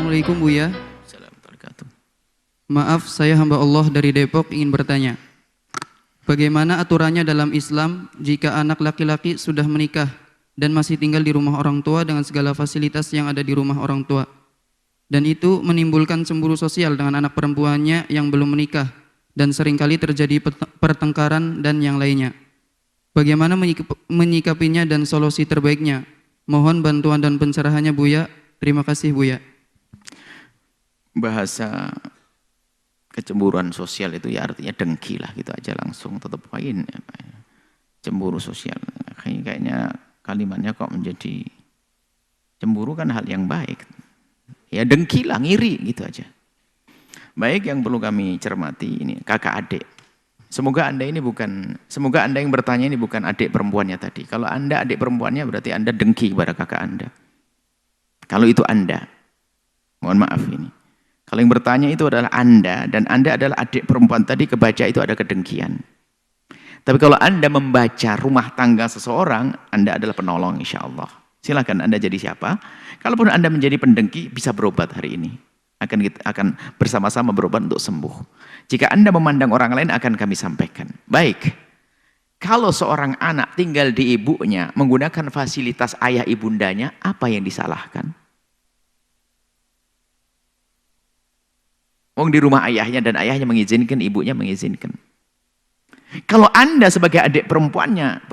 Assalamualaikum Buya. Assalamualaikum. Maaf, saya hamba Allah dari Depok ingin bertanya. Bagaimana aturannya dalam Islam jika anak laki-laki sudah menikah dan masih tinggal di rumah orang tua dengan segala fasilitas yang ada di rumah orang tua? Dan itu menimbulkan cemburu sosial dengan anak perempuannya yang belum menikah dan seringkali terjadi pertengkaran dan yang lainnya. Bagaimana menyikapinya dan solusi terbaiknya? Mohon bantuan dan pencerahannya Buya. Terima kasih Buya. Bahasa kecemburuan sosial itu ya artinya dengki lah gitu aja, langsung tetap poin ya, cemburu sosial. Kayaknya kalimatnya kok menjadi cemburu kan hal yang baik. Ya dengki lah, ngiri gitu aja. Baik, yang perlu kami cermati ini kakak adik. Semoga Anda yang bertanya ini bukan adik perempuannya tadi. Kalau Anda adik perempuannya berarti Anda dengki kepada kakak Anda. Kalau itu Anda, mohon maaf ini. Kalau yang bertanya itu adalah Anda, dan Anda adalah adik perempuan tadi, kebaca itu ada kedengkian. Tapi kalau Anda membaca rumah tangga seseorang, Anda adalah penolong insya Allah. Silakan Anda jadi siapa. Kalaupun Anda menjadi pendengki, bisa berobat hari ini. Akan bersama-sama berobat untuk sembuh. Jika Anda memandang orang lain, akan kami sampaikan. Baik, kalau seorang anak tinggal di ibunya, menggunakan fasilitas ayah ibundanya, apa yang disalahkan? Wong di rumah ayahnya dan ayahnya mengizinkan, ibunya mengizinkan. Kalau Anda sebagai adik perempuannya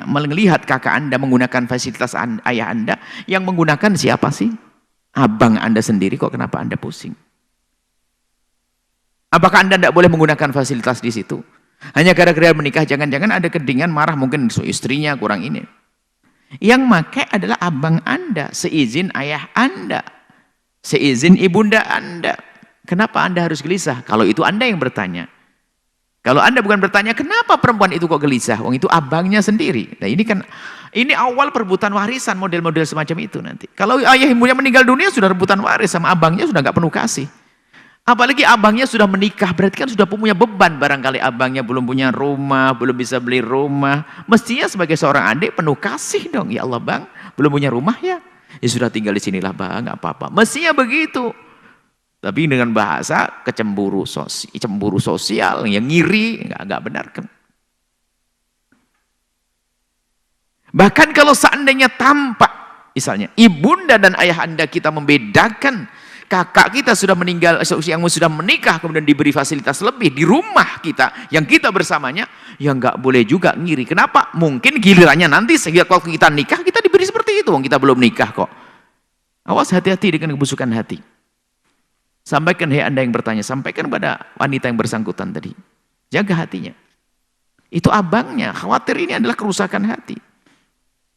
melihat kakak Anda menggunakan fasilitas ayah Anda, yang menggunakan siapa sih? Abang Anda sendiri, kok kenapa Anda pusing? Apakah Anda tidak boleh menggunakan fasilitas di situ? Hanya gara-gara menikah, jangan-jangan ada kedinginan marah mungkin istrinya kurang ini. Yang pakai adalah abang Anda, seizin ayah Anda, seizin ibunda Anda. Kenapa Anda harus gelisah? Kalau itu Anda yang bertanya. Kalau Anda bukan bertanya, kenapa perempuan itu kok gelisah? Wong itu abangnya sendiri. Nah ini awal perebutan warisan, model-model semacam itu nanti. Kalau ayah ibunya meninggal dunia, sudah rebutan waris sama abangnya, sudah nggak penuh kasih. Apalagi abangnya sudah menikah, berarti kan sudah punya beban. Barangkali abangnya belum punya rumah, belum bisa beli rumah. Mestinya sebagai seorang adik penuh kasih dong. Ya Allah bang, belum punya rumah ya? Ya sudah tinggal di sinilah bang, nggak apa-apa. Mestinya begitu. Tapi dengan bahasa cemburu sosial, yang ngiri, nggak benar kan? Bahkan kalau seandainya tampak, misalnya ibunda dan ayah Anda kita membedakan, kakak kita sudah meninggal, yang sudah menikah, kemudian diberi fasilitas lebih di rumah kita, yang kita bersamanya, yang nggak boleh juga ngiri. Kenapa? Mungkin gilirannya nanti, sehingga kalau kita nikah, kita diberi seperti itu, kita belum nikah kok. Awas, hati-hati dengan kebusukan hati. Sampaikan, hei Anda yang bertanya, sampaikan pada wanita yang bersangkutan tadi. Jaga hatinya. Itu abangnya, khawatir ini adalah kerusakan hati.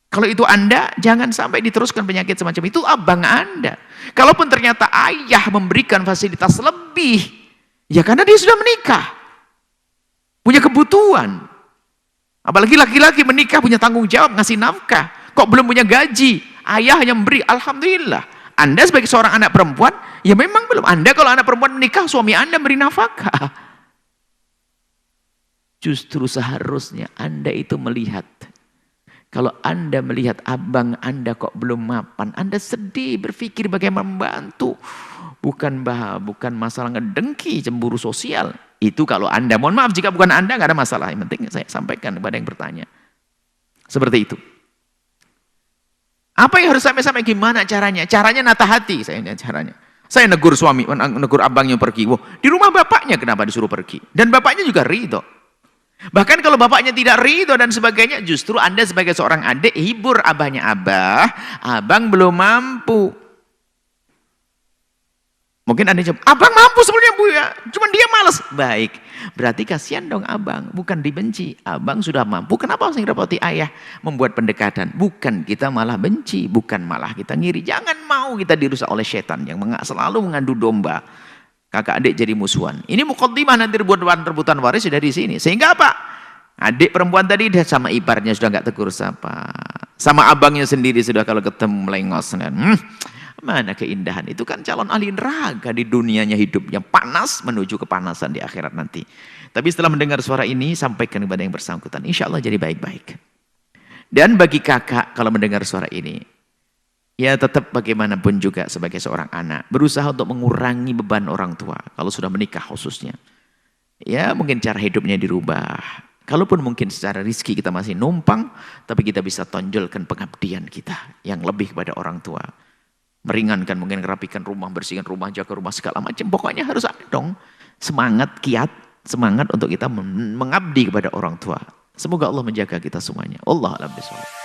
Kalau itu Anda, jangan sampai diteruskan penyakit semacam itu, abang Anda. Kalaupun ternyata ayah memberikan fasilitas lebih, ya karena dia sudah menikah. Punya kebutuhan. Apalagi laki-laki menikah, punya tanggung jawab, ngasih nafkah. Kok belum punya gaji? Ayah hanya memberi, alhamdulillah. Anda sebagai seorang anak perempuan, ya memang belum. Anda kalau anak perempuan menikah, suami Anda beri nafkah. Justru seharusnya Anda itu melihat. Kalau Anda melihat abang Anda kok belum mapan, Anda sedih, berpikir bagaimana membantu. Bukan masalah ngedengki, cemburu sosial. Itu kalau Anda, mohon maaf jika bukan Anda, nggak ada masalah. Yang penting saya sampaikan kepada yang bertanya. Seperti itu. Apa yang harus sampai gimana caranya? Caranya nata hati, caranya. Saya negur suami, negur abangnya pergi. Wah, di rumah bapaknya kenapa disuruh pergi? Dan bapaknya juga ridho. Bahkan kalau bapaknya tidak ridho dan sebagainya, justru Anda sebagai seorang adik, hibur abahnya, abang belum mampu. Mungkin Anda jawab, abang mampu sebelumnya Bu ya, cuma dia malas. Baik, berarti kasihan dong abang, bukan dibenci. Abang sudah mampu, kenapa harus ngerepoti ayah membuat pendekatan? Bukan kita malah benci, bukan malah kita ngiri. Jangan mau kita dirusak oleh setan yang selalu mengadu domba. Kakak adik jadi musuhan. Ini muqaddimah nanti rebutan waris sudah di sini. Sehingga apa? Adik perempuan tadi sama iparnya sudah nggak tegur sapa. Sama abangnya sendiri sudah kalau ketemu melengos. Mana keindahan, itu kan calon ahli neraka di dunianya hidupnya panas menuju kepanasan di akhirat nanti. Tapi setelah mendengar suara ini, sampaikan kepada yang bersangkutan, insya Allah jadi baik-baik. Dan bagi kakak kalau mendengar suara ini, Ya tetap bagaimanapun juga sebagai seorang anak, berusaha untuk mengurangi beban orang tua, kalau sudah menikah khususnya. Ya mungkin cara hidupnya dirubah. Kalaupun mungkin secara rizki kita masih numpang, tapi kita bisa tonjolkan pengabdian kita yang lebih kepada orang tua. Meringankan, mungkin ngerapikan rumah, bersihkan rumah, jaga rumah, segala macam. Pokoknya harus ada dong semangat, kiat, semangat untuk kita mengabdi kepada orang tua. Semoga Allah menjaga kita semuanya. Allah a'lam bishawab.